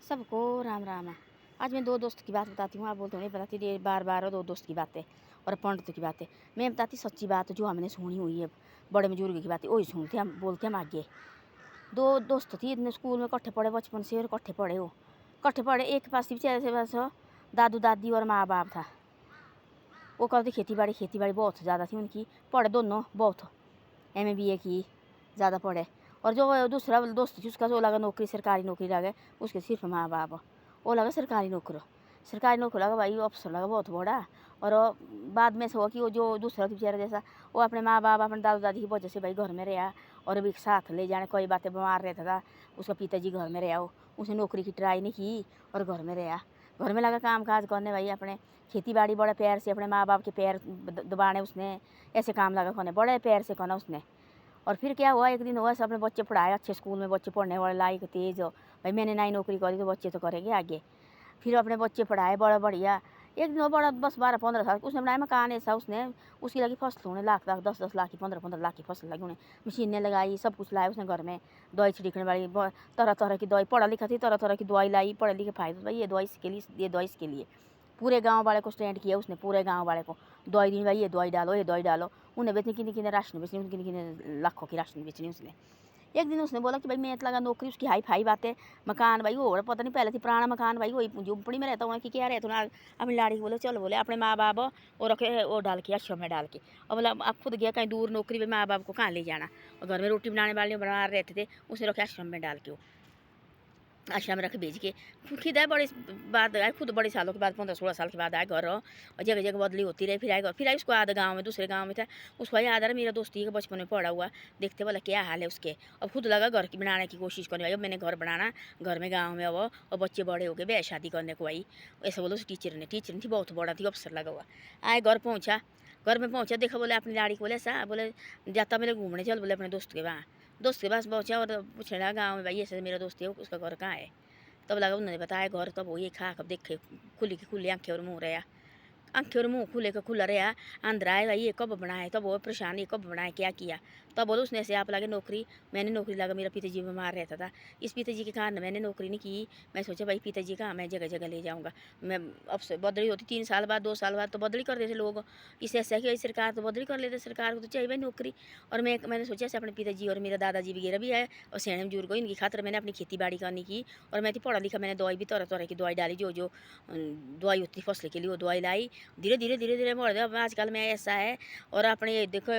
सबको राम राम। आज मैं दो दोस्त की बात बताती हूँ। आप बोलते हो नहीं बताती, ये बार बार दो दोस्त की बातें और पंडित की बातें। मैं बताती सच्ची बात जो हमने सुनी हुई है, बड़े बुजुर्ग की बातें वही सुनते हम, बोलते हम आगे। दो दोस्त थी, इतने स्कूल में इकट्ठे पढ़े बचपन से, और इकट्ठे पढ़े हो, इकट्ठे पढ़े। एक के पास बेचारे से बस दादू दादी और माँ बाप था। वो करती खेती बाड़ी बहुत ज़्यादा थी उनकी। पढ़े दोनों बहुत, MA BA की, ज़्यादा पढ़े। और जो दूसरा दोस्त थी उसका जो लगा नौकरी, सरकारी नौकरी लगे उसके, सिर्फ माँ बाप वो लगा सरकारी नौकरी लगा भाई, अफसर लगा बहुत बड़ा। और बाद में से हुआ कि वो जो दूसरा बेचारा जैसा, वो अपने माँ बाप अपने दादा दादी की वजह से भाई घर में रहा। और अभी साथ ले जाने कोई बातें, बीमार रहता था उसका पिताजी, घर में रहा। उसने नौकरी की ट्राई नहीं की और घर में रहा। घर में लगा काम काज करने भाई, अपने खेती बाड़ी बड़े प्यार से, अपने माँ बाप के पैर दबाने उसने, ऐसे काम लगा करने, बड़े प्यार से करना उसने। और फिर क्या हुआ, एक दिन हुआ सब अपने बच्चे पढ़ाए अच्छे स्कूल में, बच्चे पढ़ने वाले लायक तेज हो भाई। मैंने नई नौकरी करी तो बच्चे तो करेंगे आगे। फिर अपने बच्चे पढ़ाए बड़ा बढ़िया। एक दिन वो बड़ा 10-12-15 साल उसने बनाया मकान ऐसा, उसने उसकी लगी फसल, उन्हें लाख 10-10 लाख की, 15-15 लाख की फसल लगी उन्हें। मशीनें लगाई, सब कुछ लाया उसने घर में। दवाई छिड़कने वाली तरह तरह की दवाई, पढ़ा लिखा थी, तरह तरह की दवाई लाई। पढ़े लिखे फायदे भाई, ये दवाई इसके लिए, ये दवाई इसके लिए। पूरे गांव वाले को स्टैंड किया उसने, पूरे गांव वाले को दवाई दी भाई, ये दवाई डालो, ये दवाई डालो। उन्हें बेचनी, किन्हीं किन्हीं राशन बेचनी, किन्हीं किन्हीं लाखों की राशन बेचनी उसने। एक दिन उसने बोला कि भाई मैं लगा नौकरी, उसकी हाई फाई बातें, मकान भाई वो पता नहीं पहले थी पुराना मकान भाई, वही झुंपड़ी में रहता हूँ कि क्या रहता हूँ। अपनी लाड़ी को बोले चलो, बोले अपने माँ बाप और रखे वो डाल के आश्रम में डाल के। और बोला अब खुद गया कहीं दूर नौकरी में, माँ बाप को कहाँ ले जाना। और घर में रोटी बनाने वाले बना रहते थे, उसने रखे आश्रम में डाल के, वो आश्रम में रख भेज के। खुद आए बड़े बाद आए, खुद बड़े सालों के बाद, 15-16 साल के बाद आए घर। और जगह जगह बदली होती रही। फिर आए घर, फिर आए उसको आधा गाँव में, दूसरे गाँव में था। उसको याद आ रहा मेरा दोस्ती के बचपन में पड़ा हुआ, देखते बोला क्या हाल है उसके। अब खुद लगा घर की बनाने की कोशिश करने भाई, अब मैंने घर बनाना घर में गाँव में। अब और बच्चे बड़े हो गए, ब्याह शादी करने को भाई। ऐसा बोलो टीचर ने थी, बहुत बड़ा थी, अफसर लगा हुआ। आए घर पहुँचा, घर में पहुँचा, देखा बोले अपनी लाड़ी को, बोले ऐसा, बोले जाता मेरे घूमने चल, बोले अपने दोस्त के वहाँ। दोस्त के पास पहुँचा और पूछने लगा गाँव में भाई ऐसे मेरा दोस्त है, उसका घर कहाँ है। तब लगा उन्होंने बताया घर। तब वो ये खा कब देखे, खुली की खुली आंखें और मुँह रहा, आंखें और मुँह खुले का खुला रहा। अंदर आए भाई ये कब बनाए, तब वो परेशान, ये कब बनाए, क्या किया। तब बोलो उसने ऐसे आप लगे नौकरी, मैंने नौकरी लगा, मेरा पिताजी बीमार रहता था, इस पिताजी के कारण मैंने नौकरी नहीं की। मैं सोचा भाई पिताजी का मैं जगह जगह ले जाऊँगा। मैं अब से बदली होती 3 साल बाद, 2 साल बाद तो बदली कर देते लोग। इससे ऐसा कि सरकार तो बदली कर लेते, सरकार को तो चाहिए भाई नौकरी। और मैंने सोचा ऐसे अपने पिताजी और मेरा दादाजी वगैरह भी है और सियाने बुजुर्ग, इनकी खातर मैंने अपनी खेती बाड़ी करनी की। और मैं थी पढ़ा लिखा, मैंने दवाई भी तरह तरह की दवाई डाली, जो जो दवाई होती फसल के लिए वो दवाई लाई। धीरे धीरे बढ़ गया। अब आजकल में ऐसा है। और अपने देखो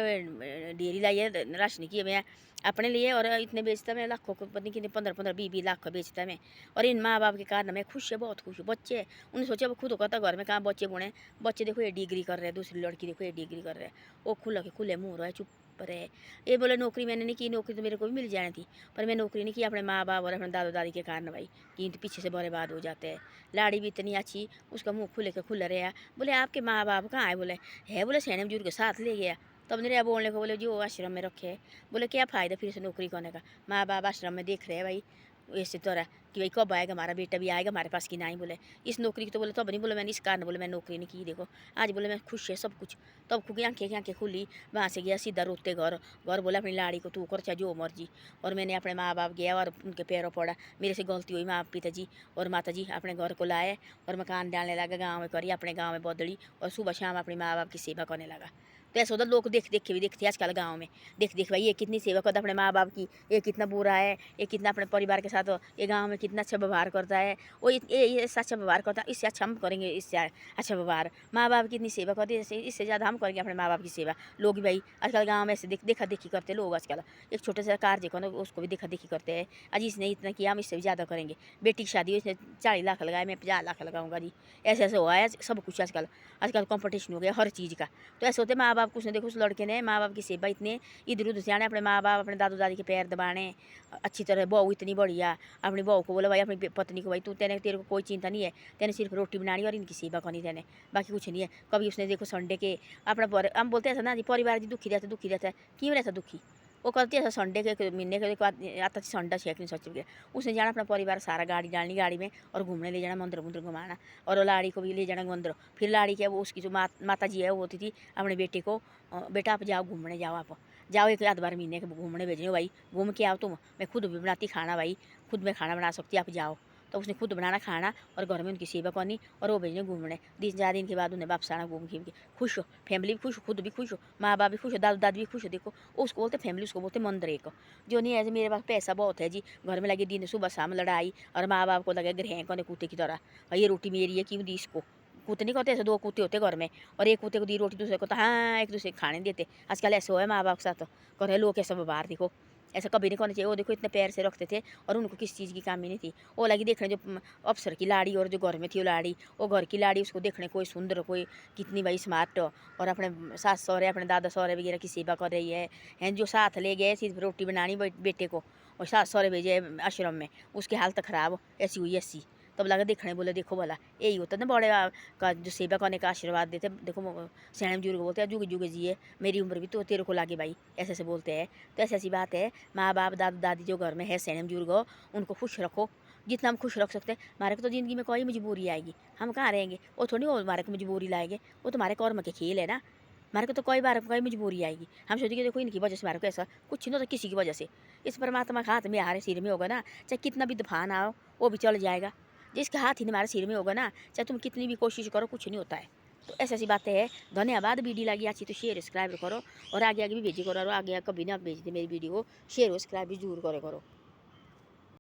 डेयरी लाई है, राशन की मैं अपने लिए, और इतने बेचता मैं लाखों को, पता नहीं कितने 15-15 20-20 लाख का बेचता मैं। और इन माँ बाप के कारण मैं खुश है, बहुत खुश हूँ। बच्चे उन्हें सोचा वो खुद कहता घर में कहाँ बच्चे बुने, बच्चे देखो ये डिग्री कर रहे हैं, दूसरी लड़की देखो ये डिग्री कर रहे हैं। वो खुला के खुले मुँह रहे, चुप रहे। ये बोले नौकरी मैंने नहीं की, नौकरी तो मेरे को भी मिल जानी थी, पर मैं नौकरी नहीं की अपने माँ बाप और अपने दादा दादी के कारण भाई, कि पीछे से बर्बाद हो जाते हैं। लाड़ी भी इतनी अच्छी, उसका मुँह खुले के खुला रहा। बोले आपके माँ बाप कहाँ है, बोले है, बोले सैनिक बुजुर्ग के साथ ले गया। तब नहीं रहा बोलने को, बोले जो आश्रम में रखे। बोले क्या फ़ायदा फिर से नौकरी करने का, माँ बाप आश्रम में देख रहे हैं भाई ऐसे तरह कि भाई कब आएगा हमारा बेटा भी आएगा हमारे पास कि नहीं। बोले इस नौकरी की तो बोले तब नहीं, बोले मैंने इस कारण बोले मैं नौकरी नहीं की। देखो आज बोले मैं खुश है सब कुछ। तब खुद आंखें खुली, वहाँ से गया सीधा रोते घर। घर बोला अपनी लाड़ी को तू कर चाहे जो मर्जी। और मैंने अपने माँ बाप गया और उनके पैरों पड़ा, मेरे से गलती हुई, माँ पिताजी और माता जी अपने घर को लाए और मकान डालने लगा, गाँव में करी, अपने गाँव में बदली। और सुबह शाम अपने माँ बाप की सेवा करने लगा। तो ऐसा होता लोग देख देख के भी देखते हैं आजकल गाँव में, देख देख भाई ये कितनी सेवा करता अपने माँ बाप की, ये कितना बुरा है, ये कितना अपने परिवार के साथ ये गाँव में कितना अच्छा व्यवहार करता है। वो ये ऐसा अच्छा व्यवहार करता है, इससे अच्छा हम करेंगे, इससे अच्छा व्यवहार। माँ बाप की इतनी सेवा करते हैं, इससे ज़्यादा हम करेंगे अपने माँ बाप की सेवा। लोग भाई आजकल गाँव में ऐसे देखा देखी करते लोग आजकल। एक छोटे से कार्य को ना उसको भी देखा देखी करते हैं, अजी इसने इतना किया हम इससे भी ज़्यादा करेंगे। बेटी की शादी इसने 40 लाख लगाया, मैं 50 लाख लगाऊंगा जी। ऐसे ऐसे हुआ है सब कुछ आजकल। आजकल कंपटीशन हो गया हर चीज़ का। तो ऐसे होते माँ बाप कुछ ने देखो उस लड़के ने माँ बाप की सेवा इतने इधर उधर से आने, अपने माँ बाप अपने दादू दादी के पैर दबाने अच्छी तरह। बहू इतनी बढ़िया, अपनी बहू को बोला भाई अपनी पत्नी को भाई तू तेरे को कोई चिंता नहीं है, तेने सिर्फ रोटी बनानी और इनकी सेवा करनी तेने, बाकी कुछ नहीं है। कभी उसने देखो संडे के अपना हम बोलते हैं ना जी परिवार जी दुखी रहता है, क्यों रहता दुखी। वो करती है संडे के महीने के आता संडा 6 दिन सच गया। उसने जाना अपना परिवार सारा, गाड़ी डालनी गाड़ी में और घूमने ले जाना, मंदिर मुंदिर घुमाना। और वो लाड़ी को भी ले जाना मंदिर। फिर लाड़ी के वो उसकी जो माता जी है वो होती थी अपने बेटे को, बेटा आप जाओ घूमने जाओ, आप जाओ 1 आध बार महीने के घूमने भेजने भाई, घूम के आओ तुम, मैं खुद भी बनाती खाना भाई, खुद मैं खाना बना सकती, आप जाओ। तो उसने खुद बनाना खाना और घर में उनकी सेवा करनी और वो भेजने घूमने 3-4 दिन के बाद उन्हें वापस आना घूम घूम के। खुश हो, फैमिली भी खुश हो, खुद भी खुश हो, माँ बाप भी खुश हो, दादा दादी भी खुश हो। देखो उसको बोलते फैमिली, उसको बोलते मंदिर एक। जो नहीं ऐसे मेरे पास पैसा बहुत है जी, घर में लगे दिन सुबह शाम लड़ाई और माँ बाप को लगे ग्रहण करने कुत्ते की तरह, और ये रोटी मेरी है क्यों दी इसको। कुत्ते नहीं कहते ऐसे, 2 कुत्ते होते घर में और एक कुत्ते को दी रोटी, दूसरे को तो हाँ एक दूसरे को खाने देते। आजकल ऐसे हुआ है माँ बाप के साथ, कह रहे लोग कैसे व्यवहार देखो, ऐसा कभी नहीं करना चाहिए। वो देखो इतने पैर से रखते थे और उनको किस चीज़ की कमी नहीं थी। वो लगी देखने जो अफसर की लाड़ी और जो घर में थी वो लाड़ी, वो घर की लाड़ी उसको देखने कोई सुंदर, कोई कितनी भाई स्मार्ट, और अपने सास सहुरे अपने दादा सहुरे वगैरह की सेवा कर रही है। हैं जो साथ ले गए सिर्फ रोटी बनानी बेटे को, और सास सहुरे भेजे आश्रम में, उसकी हालत ख़राब ऐसी हुई ऐसी। तब लगा देखने, बोले देखो भला यही होता ना बड़े का जो सेवा करने का आशीर्वाद देते। देखो सैन बुजुर्ग बोलते हैं जुगे जुगे जिए, मेरी उम्र भी तो तेरे को लागे भाई, ऐसे ऐसे बोलते हैं। तो ऐसी ऐसी बात है, माँ बाप दादा दादी जो घर में है सैन बुजुर्ग, उनको खुश रखो जितना हम खुश रख सकते हैं। हमारे को तो ज़िंदगी में कोई मजबूरी आएगी, हम कहाँ रहेंगे, वो थोड़ी वो हमारे को मजबूरी लाएंगे, वो तुम्हारे कर्म के खेल है ना। हमारे को तो कोई बार कोई मजबूरी आएगी, हम सोचेंगे देखो इनकी वजह से हमारे को ऐसा कुछ नहीं होता, किसी की वजह से। इस परमात्मा का हाथ में हमारे सिर में होगा ना, चाहे कितना भी तूफान आओ वो भी चल जाएगा। जिसके हाथ ही हमारे सिर में होगा ना, चाहे तुम कितनी भी कोशिश करो कुछ नहीं होता है। तो ऐसी ऐसी बातें हैं। धन्यवाद। वीडियो लगी अच्छी तो शेयर सब्सक्राइब करो, और आगे आगे भी भेजी करो, और आगे कभी ना भेज दे मेरी वीडियो को शेयर सब्सक्राइब भी जरूर करो।